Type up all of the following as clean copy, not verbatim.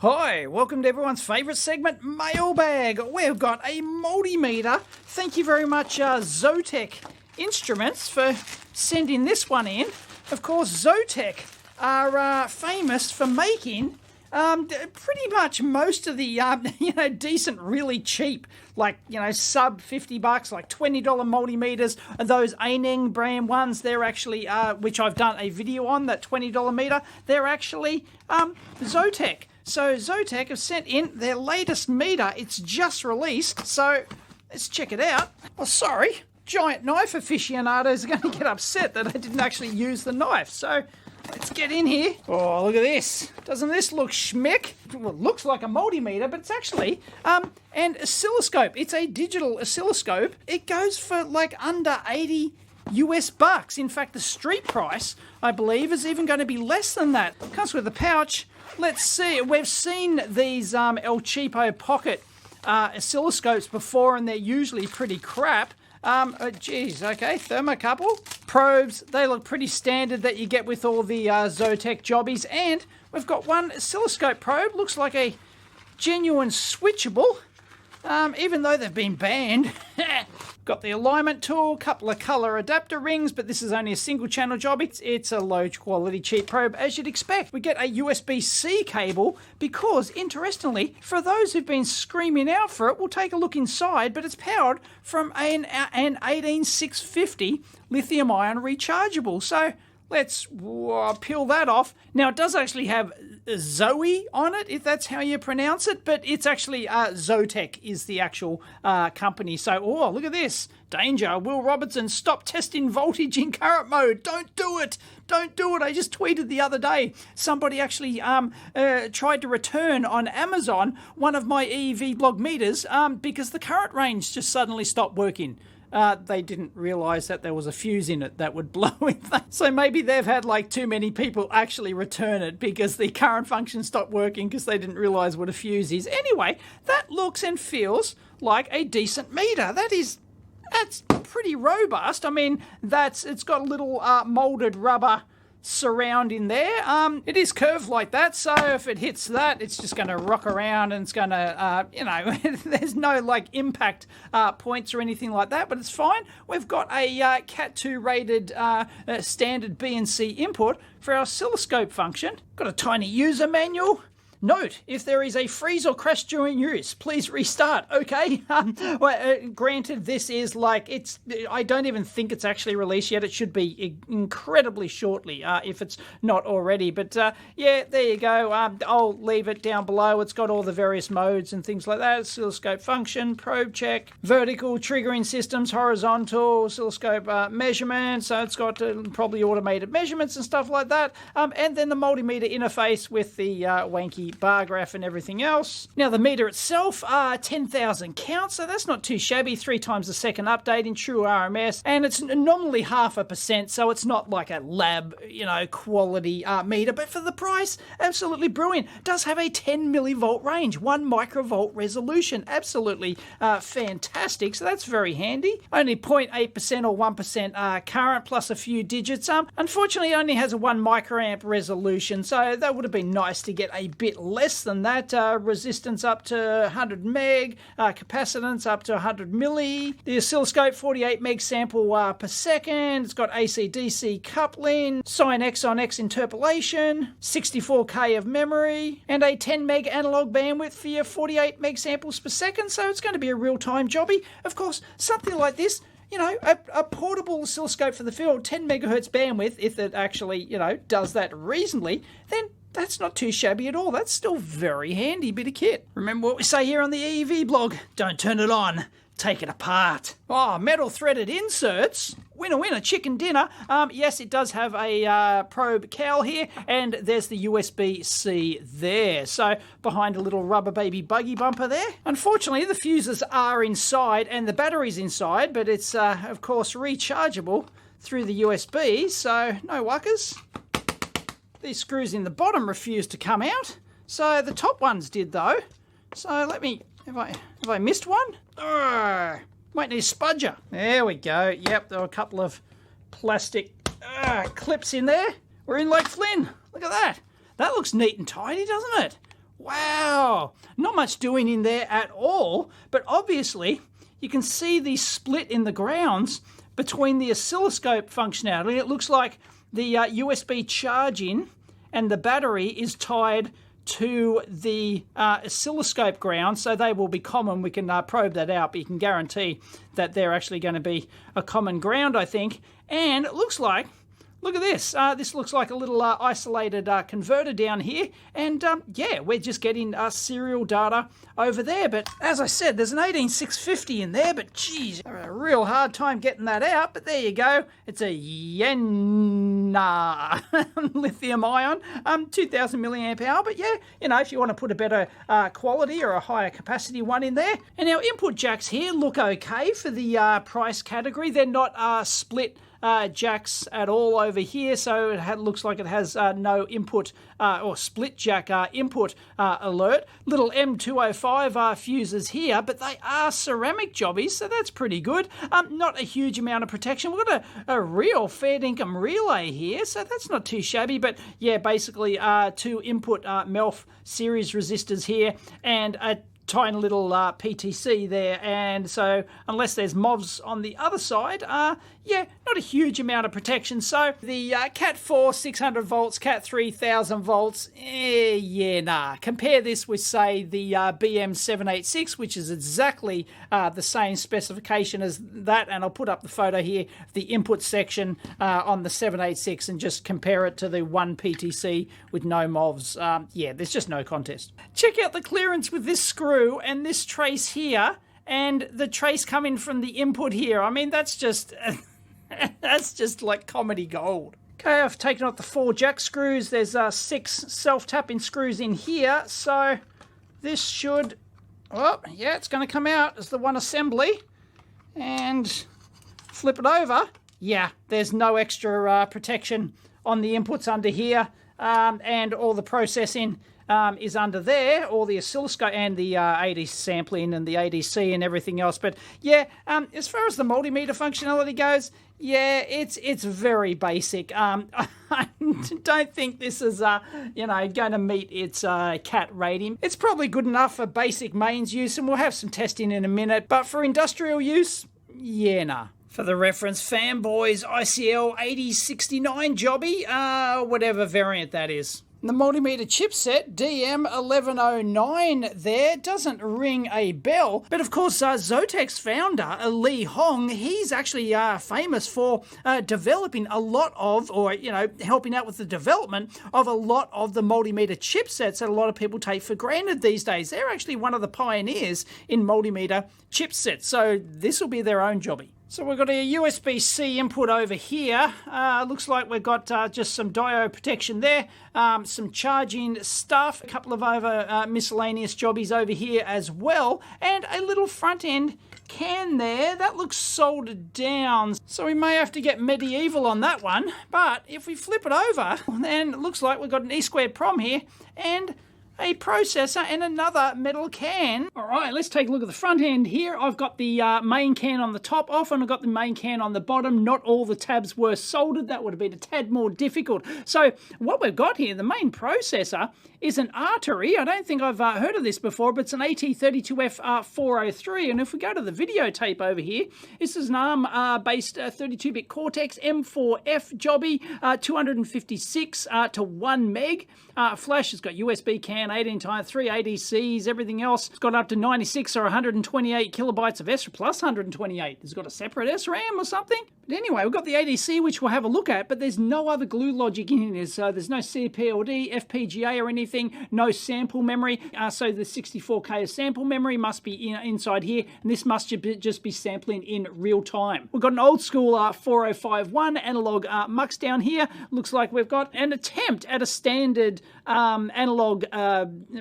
Hi, welcome to everyone's favourite segment, Mailbag. We've got a multimeter. Thank you very much, Zotek Instruments, for sending this one in. Of course, Zotek are famous for making pretty much most of the decent, really cheap, like sub $50, like $20 multimeters. Those Aneng brand ones, they're actually which I've done a video on, that $20 meter. They're actually Zotek. So Zotek have sent in their latest meter. It's just released, so let's check it out. Oh, sorry, giant knife aficionados are going to get upset that I didn't actually use the knife. So let's get in here. Oh, look at this. Doesn't this look schmick? Well, it looks like a multimeter, but it's actually an oscilloscope. It's a digital oscilloscope. It goes for like under 80 US bucks. In fact, the street price, I believe, is even going to be less than that. Comes with a pouch. Let's see. We've seen these El Cheapo pocket oscilloscopes before, and they're usually pretty crap. Okay, thermocouple. Probes, they look pretty standard that you get with all the Zotek jobbies. And we've got one oscilloscope probe. Looks like a genuine switchable, even though they've been banned. Got the alignment tool, couple of color adapter rings, but this is only a single channel job. It's a low quality cheap probe, as you'd expect. We get a USB-C cable because, interestingly, for those who've been screaming out for it, we'll take a look inside, but it's powered from an 18650 lithium ion rechargeable. So let's peel that off. Now, it does actually have Zoe on it, if that's how you pronounce it, but it's actually Zotek is the actual company. So, oh, look at this. Danger. Will Robertson, stop testing voltage in current mode. Don't do it. Don't do it. I just tweeted the other day. Somebody actually tried to return on Amazon one of my EEVblog meters because the current range just suddenly stopped working. They didn't realise that there was a fuse in it that would blow in that. So maybe they've had like too many people actually return it because the current function stopped working because they didn't realise what a fuse is. Anyway, that looks and feels like a decent meter. That's pretty robust. I mean, it's got a little moulded rubber surround in there. It is curved like that, so if it hits that, it's just going to rock around and it's going to, there's no like impact points or anything like that, but it's fine. We've got a Cat 2 rated standard BNC input for our oscilloscope function. Got a tiny user manual. Note, if there is a freeze or crash during use, please restart, okay? Granted, this is like, I don't even think it's actually released yet. It should be incredibly shortly, if it's not already. But yeah, there you go. I'll leave it down below. It's got all the various modes and things like that. Oscilloscope function, probe check, vertical triggering systems, horizontal, oscilloscope measurements. So it's got probably automated measurements and stuff like that. And then the multimeter interface with the wanky bar graph and everything else. Now the meter itself, 10,000 counts, so that's not too shabby. 3 times a second update in true RMS, and it's nominally 0.5%, so it's not like a lab, quality meter. But for the price, absolutely brilliant. Does have a 10 millivolt range, 1 microvolt resolution, absolutely fantastic. So that's very handy. Only 0.8% or 1% current plus a few digits. Unfortunately, it only has a 1 microamp resolution, so that would have been nice to get a bit less than that. Resistance up to 100 meg, capacitance up to 100 milli. The oscilloscope 48 meg sample per second. It's got AC-DC coupling, sine X on X interpolation, 64K of memory, and a 10 meg analog bandwidth for your 48 meg samples per second. So it's going to be a real-time jobby. Of course, something like this, a portable oscilloscope for the field, 10 megahertz bandwidth, if it actually, does that reasonably, then that's not too shabby at all. That's still very handy bit of kit. Remember what we say here on the EEVblog, don't turn it on, take it apart. Oh, metal threaded inserts. Winner, winner, chicken dinner. Yes, it does have a probe cowl here, and there's the USB-C there. So behind a little rubber baby buggy bumper there. Unfortunately, the fuses are inside and the battery's inside, but it's, of course, rechargeable through the USB, so no wuckers. These screws in the bottom refuse to come out. So the top ones did though. So let me, have I missed one? Might need a spudger. There we go. Yep, there were a couple of plastic clips in there. We're in Lake Flynn. Look at that. That looks neat and tidy, doesn't it? Wow, not much doing in there at all, but obviously you can see the split in the grounds between the oscilloscope functionality. It looks like the USB charging and the battery is tied to the oscilloscope ground, so they will be common. We can probe that out, but you can guarantee that they're actually going to be a common ground, I think. And it looks like, look at this. This looks like a little isolated converter down here. And yeah, we're just getting serial data over there. But as I said, there's an 18650 in there, but geez, I had a real hard time getting that out. But there you go. It's a Yena lithium ion, 2000 milliamp hour. But yeah, you know, if you want to put a better quality or a higher capacity one in there. And our input jacks here look okay for the price category. They're not split jacks at all over here, so it looks like it has no input or split jack input alert. Little M205 fuses here, but they are ceramic jobbies, so that's pretty good. Not a huge amount of protection. We've got a real fair dinkum relay here, so that's not too shabby, but yeah, basically 2 input MELF series resistors here and a tiny little PTC there, and so unless there's MOVs on the other side, yeah, not a huge amount of protection. So the Cat 4 600 volts, Cat 3 1000 volts, yeah, nah. Compare this with, say, the BM786, which is exactly the same specification as that, and I'll put up the photo here of the input section on the 786 and just compare it to the 1 PTC with no MOVs. Yeah, there's just no contest. Check out the clearance with this screw and this trace here, and the trace coming from the input here. I mean, that's just that's just like comedy gold. Okay, I've taken out the 4 jack screws. There's 6 self-tapping screws in here, so this should, oh yeah, it's going to come out as the one assembly. And flip it over. Yeah, there's no extra protection on the inputs under here, and all the processing is under there, all the oscilloscope and the ADC sampling and the ADC and everything else. But yeah, as far as the multimeter functionality goes, yeah, it's very basic. I don't think this is you know, going to meet its cat rating. It's probably good enough for basic mains use, and we'll have some testing in a minute. But for industrial use, yeah, nah. For the reference, Fanboys ICL 8069 jobby, whatever variant that is. The multimeter chipset, DM1109 there, doesn't ring a bell. But of course, Zotek's founder, Lee Hong, he's actually famous for developing a lot of, or, you know, helping out with the development of a lot of the multimeter chipsets that a lot of people take for granted these days. They're actually one of the pioneers in multimeter chipsets, so this will be their own jobby. So we've got a USB-C input over here. Looks like we've got just some diode protection there, some charging stuff, a couple of miscellaneous jobbies over here as well, and a little front end can there. That looks soldered down, so we may have to get medieval on that one. But if we flip it over, then it looks like we've got an E-squared prom here, and a processor and another metal can. All right, let's take a look at the front end here. I've got the main can on the top off, and I've got the main can on the bottom. Not all the tabs were soldered. That would have been a tad more difficult. So what we've got here, the main processor, is an Artery. I don't think I've heard of this before, but it's an AT32F403. And if we go to the videotape over here, this is an ARM-based 32-bit Cortex M4F jobby, 256 to 1 meg. Flash has got USB CAN, 18x3 ADCs, everything else. It's got up to 96 or 128 kilobytes of SRAM, plus 128. It's got a separate SRAM or something. But anyway, we've got the ADC, which we'll have a look at, but there's no other glue logic in here. So there's no CPLD, FPGA or anything, no sample memory. So the 64K of sample memory must be inside here, and this must just be sampling in real time. We've got an old school 4051 analog mux down here. Looks like we've got an attempt at a standard analog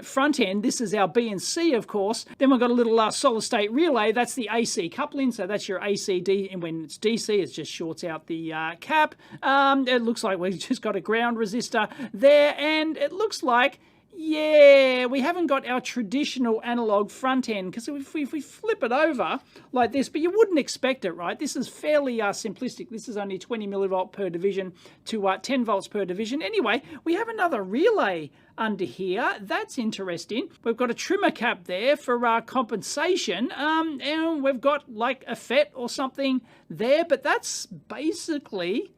front end. This is our B and C, of course. Then we've got a little solid state relay. That's the AC coupling, so that's your AC, and when it's DC, it just shorts out the cap. It looks like we've just got a ground resistor there, and it looks like, yeah, there, we haven't got our traditional analog front end, because if we flip it over like this, but you wouldn't expect it, right? This is fairly simplistic. This is only 20 millivolt per division to 10 volts per division. Anyway, we have another relay under here. That's interesting. We've got a trimmer cap there for compensation, and we've got like a FET or something there, but that's basically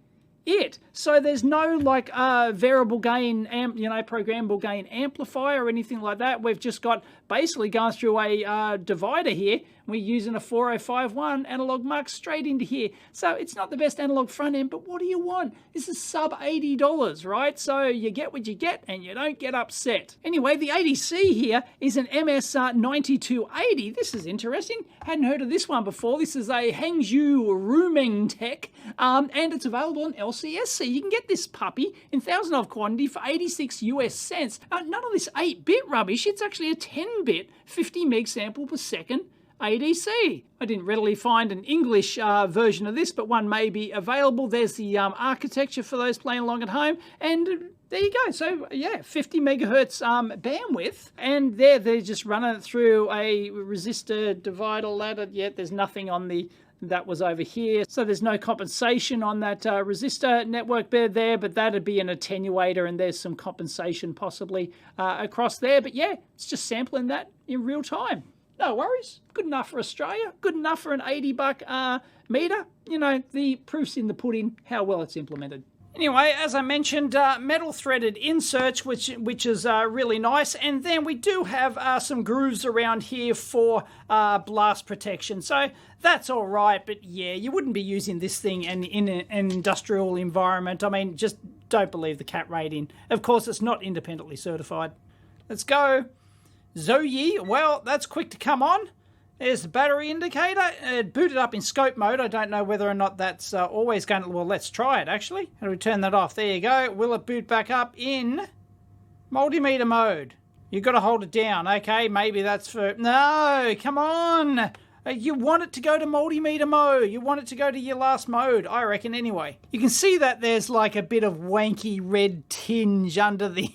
it. So there's no like variable gain programmable gain amplifier or anything like that. We've just got basically gone through a divider here. We're using a 4051 analog mux straight into here. So it's not the best analog front end, but what do you want? This is sub $80, right? So you get what you get and you don't get upset. Anyway, the ADC here is an MS9280. This is interesting. Hadn't heard of this one before. This is a Hangzhou Rumeng Tech, and it's available on LCSC. You can get this puppy in 1,000 quantity for 86 US cents. None of this 8-bit rubbish. It's actually a 10-bit 50 meg sample per second ADC. I didn't readily find an English version of this, but one may be available. There's the architecture for those playing along at home, and there you go. So yeah, 50 megahertz bandwidth, and they're just running it through a resistor divider ladder. Yet there's nothing on the that was over here, so there's no compensation on that resistor network bed there, but that'd be an attenuator, and there's some compensation possibly across there. But yeah, it's just sampling that in real time. No worries. Good enough for Australia. Good enough for an $80 meter. You know, the proof's in the pudding how well it's implemented. Anyway, as I mentioned, metal threaded inserts, which is really nice. And then we do have some grooves around here for blast protection. So that's all right. But yeah, you wouldn't be using this thing in an industrial environment. I mean, just don't believe the CAT rating. Of course, it's not independently certified. Let's go. Zoyi, well, that's quick to come on. There's the battery indicator. It booted up in scope mode. I don't know whether or not that's always going to... Well, let's try it, actually. How do we turn that off? There you go. Will it boot back up in multimeter mode? You've got to hold it down. Okay, maybe that's for... No, come on. You want it to go to multimeter mode. You want it to go to your last mode, I reckon, anyway. You can see that there's like a bit of wanky red tinge under the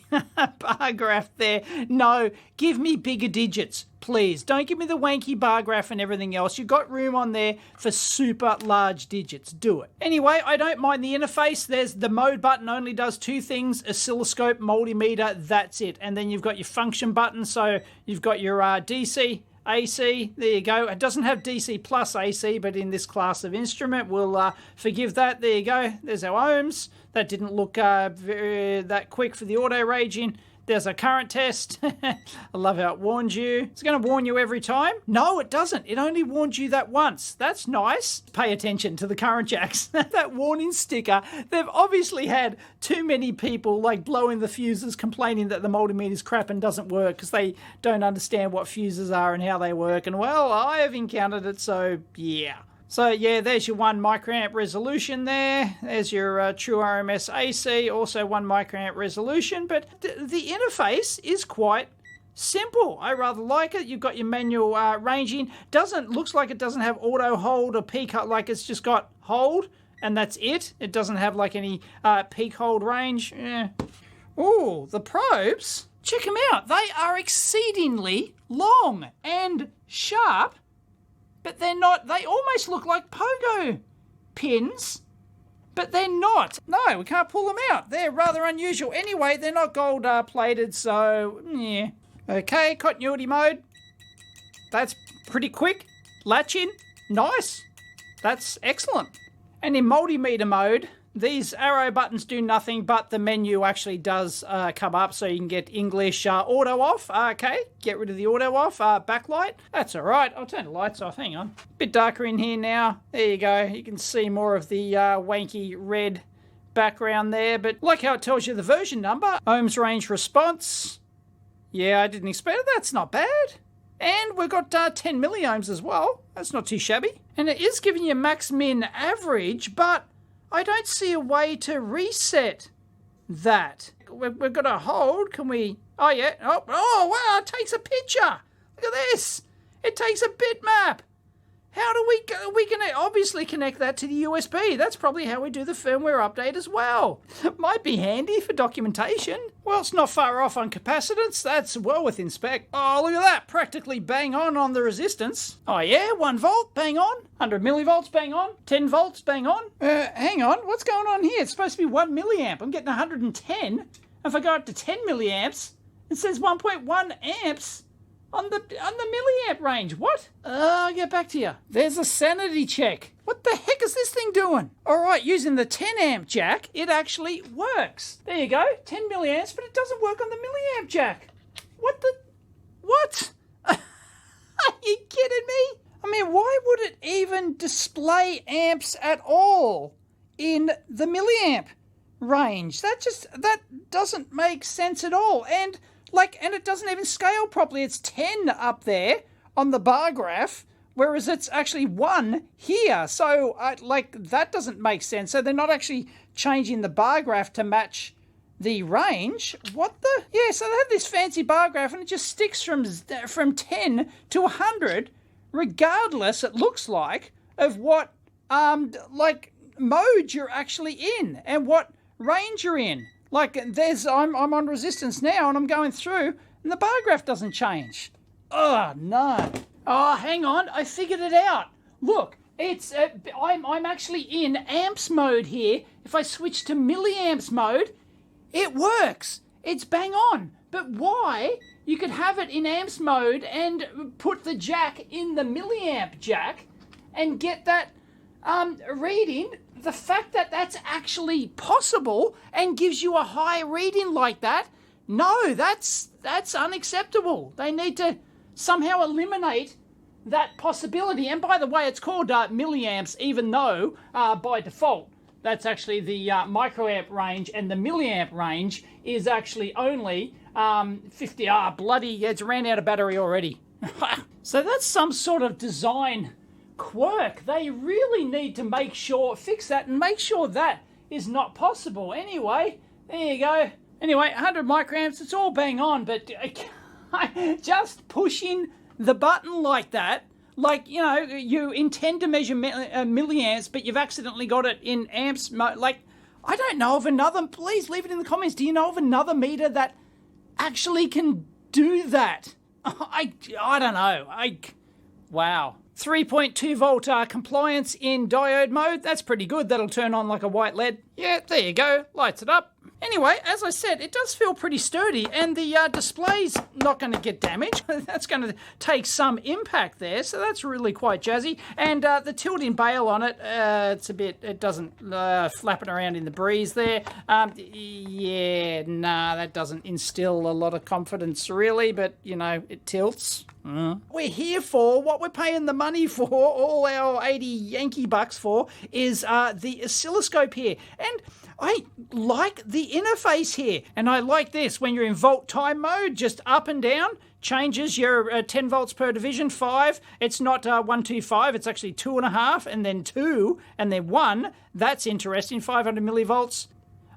bar graph there. No, give me bigger digits, please. Don't give me the wanky bar graph and everything else. You've got room on there for super large digits. Do it. Anyway, I don't mind the interface. There's the mode button, only does two things: oscilloscope, multimeter, that's it. And then you've got your function button, so you've got your DC, AC, there you go. It doesn't have DC plus AC, but in this class of instrument, we'll forgive that. There you go. There's our ohms. That didn't look that quick for the auto raging. There's a current test. I love how it warns you. It's going to warn you every time. No, it doesn't. It only warns you that once. That's nice. Pay attention to the current jacks. That warning sticker. They've obviously had too many people like blowing the fuses, complaining that the multimeter's crap and doesn't work because they don't understand what fuses are and how they work. And well, I have encountered it, so yeah. So yeah, there's your 1 microamp resolution there. There's your true RMS AC, also 1 microamp resolution. But the interface is quite simple. I rather like it. You've got your manual ranging. Looks like it doesn't have auto hold or peak, like it's just got hold, and that's it. It doesn't have like any peak hold range. Ooh, the probes. Check them out. They are exceedingly long and sharp. But they're not, they almost look like pogo pins, but they're not. No, we can't pull them out. They're rather unusual. Anyway, they're not gold plated, so yeah. Okay, continuity mode. That's pretty quick. Latch in, nice. That's excellent. And in multimeter mode, these arrow buttons do nothing, but the menu actually does come up, so you can get English auto off. Okay, get rid of the auto off. Backlight, that's all right. I'll turn the lights off. Hang on. Bit darker in here now. There you go. You can see more of the wanky red background there, but like how it tells you the version number. Ohms range response. Yeah, I didn't expect it. That's not bad. And we've got 10 milliohms as well. That's not too shabby. And it is giving you max min average, but I don't see a way to reset that. We've got to hold. Can we? Oh, yeah. Oh, wow. It takes a picture. Look at this. It takes a bitmap. How do we go? We can obviously connect that to the USB. That's probably how we do the firmware update as well. Might be handy for documentation. Well, it's not far off on capacitance. That's well within spec. Oh, look at that. Practically bang on the resistance. Oh, yeah, 1 volt, bang on. 100 millivolts, bang on. 10 volts, bang on. Hang on, what's going on here? It's supposed to be 1 milliamp. I'm getting 110. If I go up to 10 milliamps, it says 1.1 amps on the milliamp range. What? I'll get back to you. There's a sanity check. What the heck is this thing doing? All right, using the 10 amp jack, it actually works. There you go, 10 milliamps, but it doesn't work on the milliamp jack. What? Are you kidding me? I mean, why would it even display amps at all in the milliamp range? That doesn't make sense at all. And it doesn't even scale properly. It's 10 up there on the bar graph, whereas it's actually 1 here. So, that doesn't make sense. So they're not actually changing the bar graph to match the range. What the? Yeah, so they have this fancy bar graph, and it just sticks from 10 to 100, regardless, it looks like, of what, mode you're actually in and what range you're in. I'm on resistance now, and I'm going through, and the bar graph doesn't change. Oh, no. Oh, hang on, I figured it out. Look, it's I'm actually in amps mode here. If I switch to milliamps mode, it works. It's bang on. But why you could have it in amps mode and put the jack in the milliamp jack and get that reading, the fact that that's actually possible and gives you a high reading like that, no, that's unacceptable. They need to somehow eliminate that possibility. And by the way, it's called milliamps, even though by default that's actually the microamp range, and the milliamp range is actually only 50. Bloody, it's ran out of battery already. So that's some sort of design quirk. They really need to fix that and make sure that is not possible. Anyway, there you go. Anyway, 100 microamps, it's all bang on, but just pushing the button like that, you intend to measure milliamps, but you've accidentally got it in amps mode. I don't know of another, please leave it in the comments. Do you know of another meter that actually can do that? I don't know. Wow. 3.2 volt compliance in diode mode. That's pretty good. That'll turn on like a white LED. Yeah, there you go. Lights it up. Anyway, as I said, it does feel pretty sturdy, and the display's not going to get damaged. That's going to take some impact there, so that's really quite jazzy. And the tilting bail on it, it doesn't flapping around in the breeze there. Yeah, nah, that doesn't instill a lot of confidence really, but, it tilts. We're here for, what we're paying the money for, all our 80 Yankee bucks for, is the oscilloscope here. And I like the interface here, and I like this. When you're in volt time mode, just up and down, changes your 10 volts per division, 5. It's not 125, it's actually 2.5, and then 2, and then 1. That's interesting, 500 millivolts.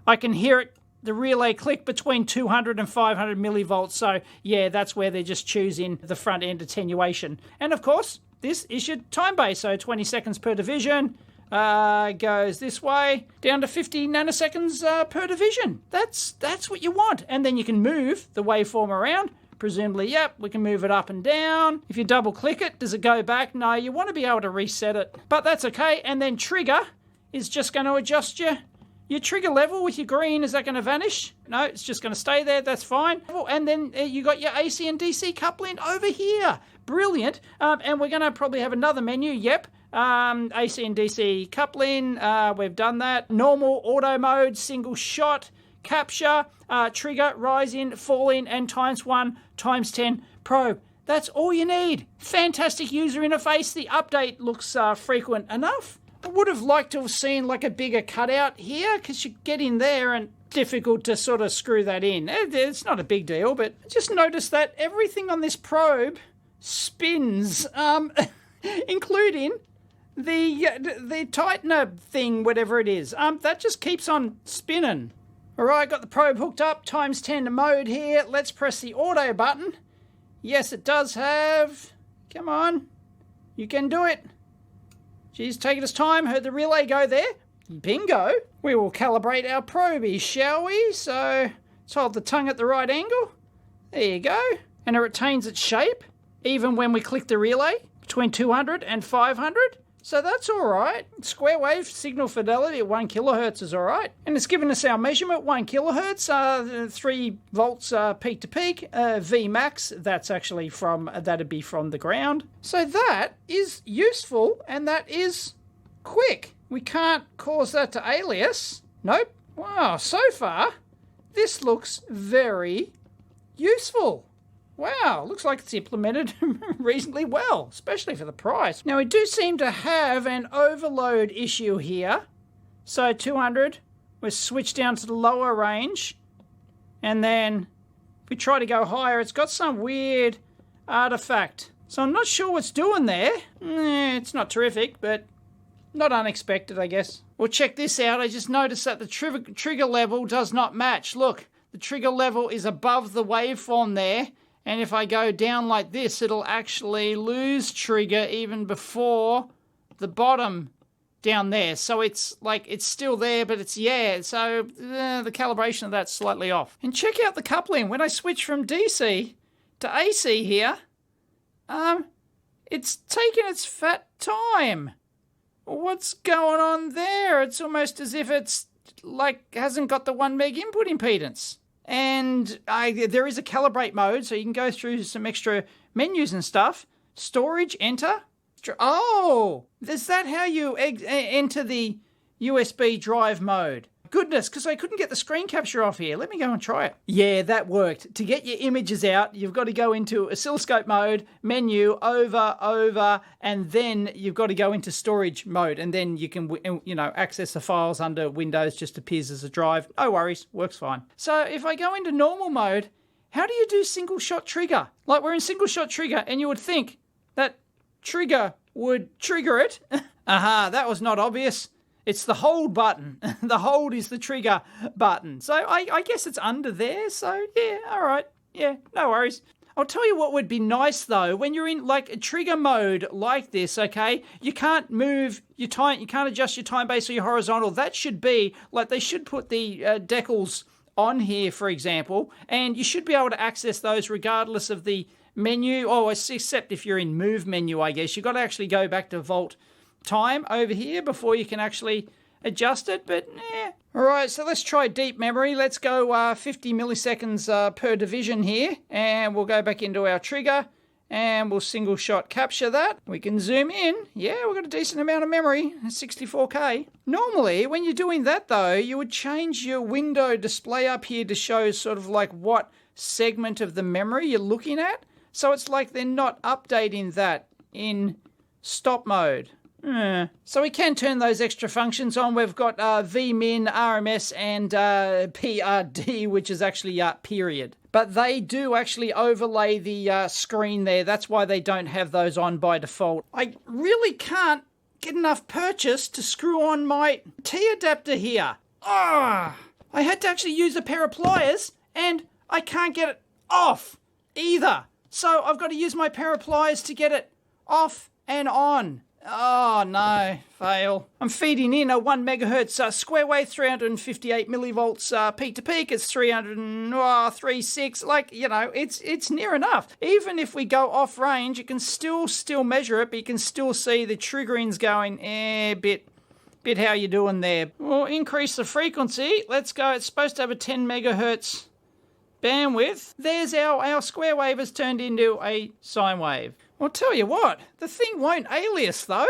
I can hear it, the relay click between 200 and 500 millivolts, so yeah, that's where they're just choosing the front end attenuation. And of course, this is your time base, so 20 seconds per division. Goes this way, down to 50 nanoseconds per division. That's what you want. And then you can move the waveform around. Presumably, yep, we can move it up and down. If you double click it, does it go back? No, you want to be able to reset it. But that's okay. And then trigger is just going to adjust your trigger level with your green. Is that going to vanish? No, it's just going to stay there. That's fine. And then you got your AC and DC coupling over here. Brilliant. And we're going to probably have another menu. Yep. AC and DC coupling, we've done that. Normal, auto mode, single shot, capture, trigger, rising, falling, and ×1, ×10 probe. That's all you need. Fantastic user interface. The update looks frequent enough. I would have liked to have seen like a bigger cutout here, because you get in there and difficult to sort of screw that in. It's not a big deal, but just notice that everything on this probe spins, including the tightener thing, whatever it is. That just keeps on spinning. All right, got the probe hooked up, ×10 mode here. Let's press the auto button. Yes, it does have, come on, you can do it. She's taking us time. Heard the relay go there. Bingo. We will calibrate our probe, shall we? So Let's hold the tongue at the right angle. There you go. And it retains its shape, even when we click the relay, between 200 and 500. So that's all right. Square wave signal fidelity at 1 kilohertz is all right. And it's given us our measurement, 1 kilohertz, 3 volts peak to peak, V max. That's actually that'd be from the ground. So that is useful, and that is quick. We can't cause that to alias. Nope. Wow, so far, this looks very useful. Wow, looks like it's implemented reasonably well, especially for the price. Now, we do seem to have an overload issue here. So 200, we're switched down to the lower range. And then if we try to go higher, it's got some weird artifact. So I'm not sure what's doing there. It's not terrific, but not unexpected, I guess. Well, check this out. I just noticed that the trigger level does not match. Look, the trigger level is above the waveform there. And if I go down like this, it'll actually lose trigger even before the bottom down there. So it's like, it's still there, but it's, so the calibration of that's slightly off. And check out the coupling. When I switch from DC to AC here, it's taking its fat time. What's going on there? It's almost as if it's like hasn't got the 1 meg input impedance. And there is a calibrate mode, so you can go through some extra menus and stuff. Storage, enter. Oh, is that how you enter the USB drive mode? Goodness, because I couldn't get the screen capture off here. Let me go and try it. Yeah, that worked. To get your images out, you've got to go into oscilloscope mode, menu, over, and then you've got to go into storage mode, and then you can, access the files under Windows, just appears as a drive. No worries, works fine. So if I go into normal mode, how do you do single shot trigger? Like, we're in single shot trigger, and you would think that trigger would trigger it. Aha, that was not obvious. It's the hold button. The hold is the trigger button. So I guess it's under there. So yeah, all right. Yeah, no worries. I'll tell you what would be nice though, when you're in like a trigger mode like this, okay, you can't move your time, you can't adjust your time base or your horizontal. That should be, like they should put the decals on here, for example, and you should be able to access those regardless of the menu. Oh, except if you're in move menu, I guess. You've got to actually go back to Volt time over here before you can actually adjust it, but all right, so let's try deep memory. Let's go 50 milliseconds per division here, and we'll go back into our trigger and we'll single shot capture that. We can zoom in. Yeah, we've got a decent amount of memory, 64K. Normally when you're doing that though, you would change your window display up here to show sort of like what segment of the memory you're looking at. So it's like they're not updating that in stop mode. So we can turn those extra functions on. We've got vmin, RMS, and PRD, which is actually period. But they do actually overlay the screen there. That's why they don't have those on by default. I really can't get enough purchase to screw on my T adapter here. I had to actually use a pair of pliers, and I can't get it off either. So I've got to use my pair of pliers to get it off and on. Oh no, fail. I'm feeding in a 1 megahertz square wave, 358 millivolts peak to peak. It's 336. Like, it's near enough. Even if we go off range, you can still measure it, but you can still see the triggering's going bit how you doing there. We'll increase the frequency. Let's go. It's supposed to have a 10 megahertz bandwidth. There's our square wave has turned into a sine wave. I'll tell you what, the thing won't alias though.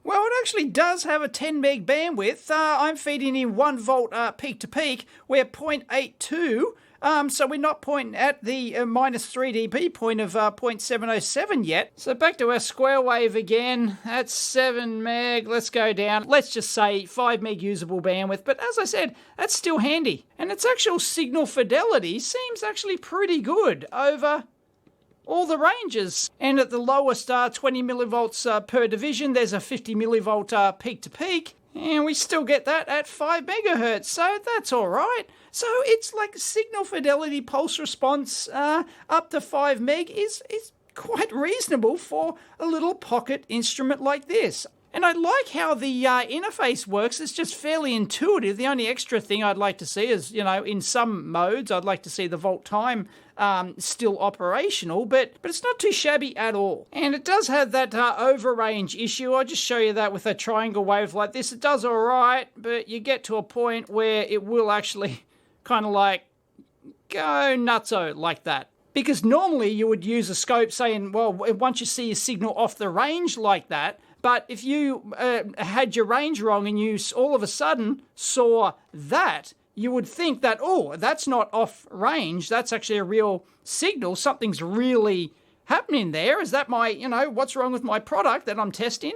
Well, it actually does have a 10 meg bandwidth. I'm feeding in 1 volt peak to peak. We're 0.82, so we're not pointing at the minus 3 dB point of 0.707 yet. So back to our square wave again. That's 7 meg. Let's go down. Let's just say 5 meg usable bandwidth. But as I said, that's still handy. And its actual signal fidelity seems actually pretty good over all the ranges. And at the lowest 20 millivolts per division, there's a 50 millivolt peak to peak, and we still get that at 5 megahertz, so that's all right. So it's like signal fidelity pulse response up to 5 meg is quite reasonable for a little pocket instrument like this. And I like how the interface works. It's just fairly intuitive. The only extra thing I'd like to see is, in some modes, I'd like to see the volt time still operational, but it's not too shabby at all. And it does have that overrange issue. I'll just show you that with a triangle wave like this. It does all right, but you get to a point where it will actually kind of like go nutso like that. Because normally you would use a scope saying, well, once you see a signal off the range like that, but if you had your range wrong and you all of a sudden saw that, you would think that, oh, that's not off range, that's actually a real signal, something's really happening there. Is that my, what's wrong with my product that I'm testing?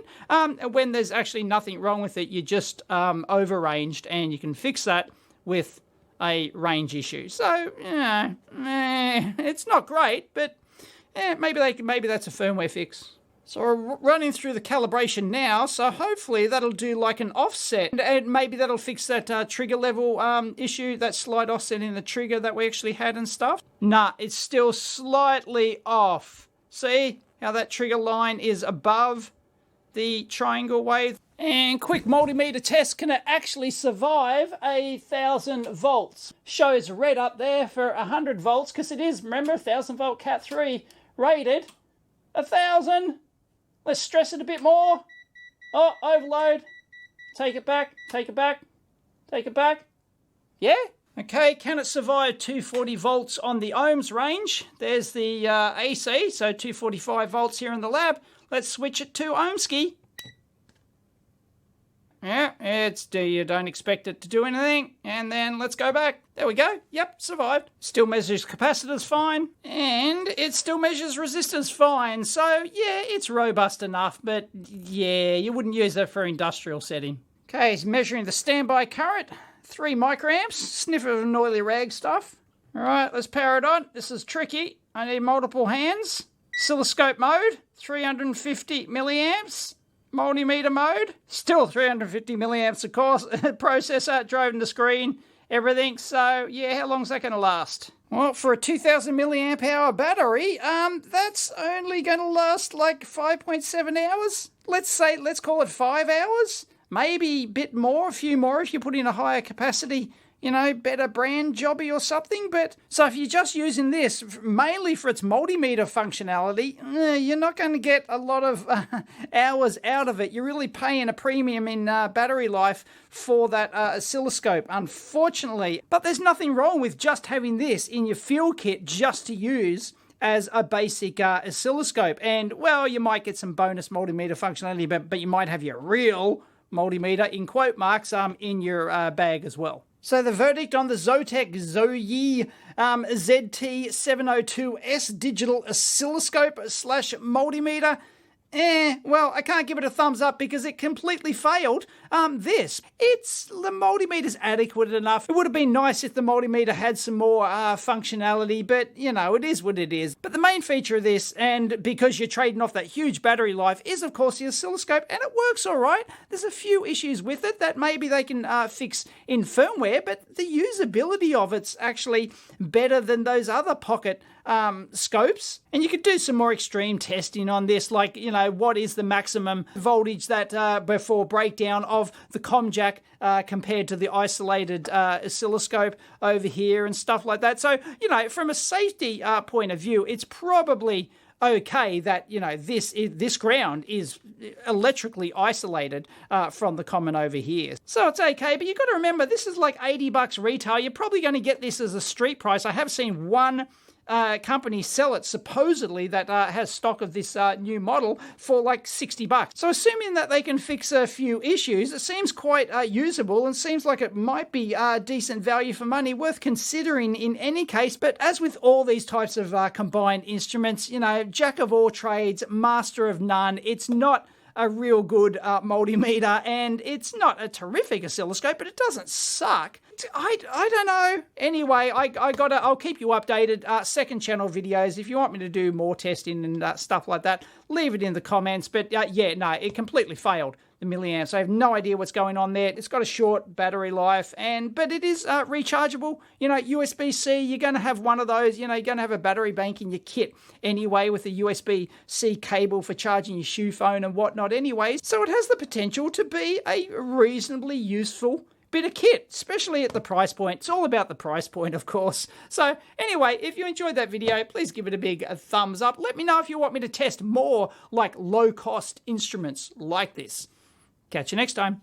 When there's actually nothing wrong with it, you just overranged, and you can fix that with a range issue. So, it's not great, but maybe that's a firmware fix. So we're running through the calibration now, so hopefully that'll do like an offset, and maybe that'll fix that trigger level issue, that slight offset in the trigger that we actually had and stuff. Nah, it's still slightly off. See how that trigger line is above the triangle wave? And quick multimeter test, can it actually survive 1,000 volts? Shows red up there for 100 volts, because it is, remember, 1,000 volt Cat 3 rated. 1,000. Let's stress it a bit more. Oh, overload. Take it back, take it back, take it back. Yeah? Okay, can it survive 240 volts on the ohms range? There's the AC, so 245 volts here in the lab. Let's switch it to ohmski. Yeah, you don't expect it to do anything. And then let's go back. There we go. Yep, survived. Still measures capacitors fine. And it still measures resistance fine. So, yeah, it's robust enough. But, yeah, you wouldn't use that for industrial setting. Okay, it's measuring the standby current. 3 microamps. Sniffer of oily rag stuff. All right, let's power it on. This is tricky. I need multiple hands. Oscilloscope mode. 350 milliamps. Multimeter mode, still 350 milliamps, of course. Processor, driving the screen, everything. So, yeah, how long's that going to last? Well, for a 2,000 milliamp hour battery, that's only going to last like 5.7 hours. Let's call it 5 hours. Maybe a bit more, a few more if you put in a higher capacity, better brand jobby or something. But so if you're just using this mainly for its multimeter functionality, you're not going to get a lot of hours out of it. You're really paying a premium in battery life for that oscilloscope, unfortunately. But there's nothing wrong with just having this in your field kit just to use as a basic oscilloscope. And, well, you might get some bonus multimeter functionality, but you might have your real multimeter, in quote marks, in your bag as well. So the verdict on the Zotech ZT-702S digital oscilloscope / multimeter, well, I can't give it a thumbs up because it completely failed the multimeter's adequate enough. It would have been nice if the multimeter had some more functionality, but, it is what it is. But the main feature of this, and because you're trading off that huge battery life, is, of course, the oscilloscope, and it works all right. There's a few issues with it that maybe they can fix in firmware, but the usability of it's actually better than those other pocket scopes. And you could do some more extreme testing on this, like, what is the maximum voltage that before breakdown of the comm jack compared to the isolated oscilloscope over here and stuff like that. So, from a safety point of view, it's probably okay that, this ground is electrically isolated from the common over here. So it's okay, but you've got to remember, this is like $80 retail. You're probably going to get this as a street price. I have seen one company sell it, supposedly, that has stock of this new model for like $60. So assuming that they can fix a few issues, it seems quite usable and seems like it might be decent value for money, worth considering in any case. But as with all these types of combined instruments, jack of all trades, master of none. It's not a real good multimeter, and it's not a terrific oscilloscope, but it doesn't suck. I don't know. Anyway, I'll keep you updated. Second channel videos. If you want me to do more testing and stuff like that, leave it in the comments. But yeah, no, it completely failed. the milliamps. I have no idea what's going on there. It's got a short battery life, but it is rechargeable. You know, USB-C, you're going to have one of those. You know, you're going to have a battery bank in your kit anyway with a USB-C cable for charging your shoe phone and whatnot anyway. So it has the potential to be a reasonably useful bit of kit, especially at the price point. It's all about the price point, of course. So anyway, if you enjoyed that video, please give it a big thumbs up. Let me know if you want me to test more like low-cost instruments like this. Catch you next time.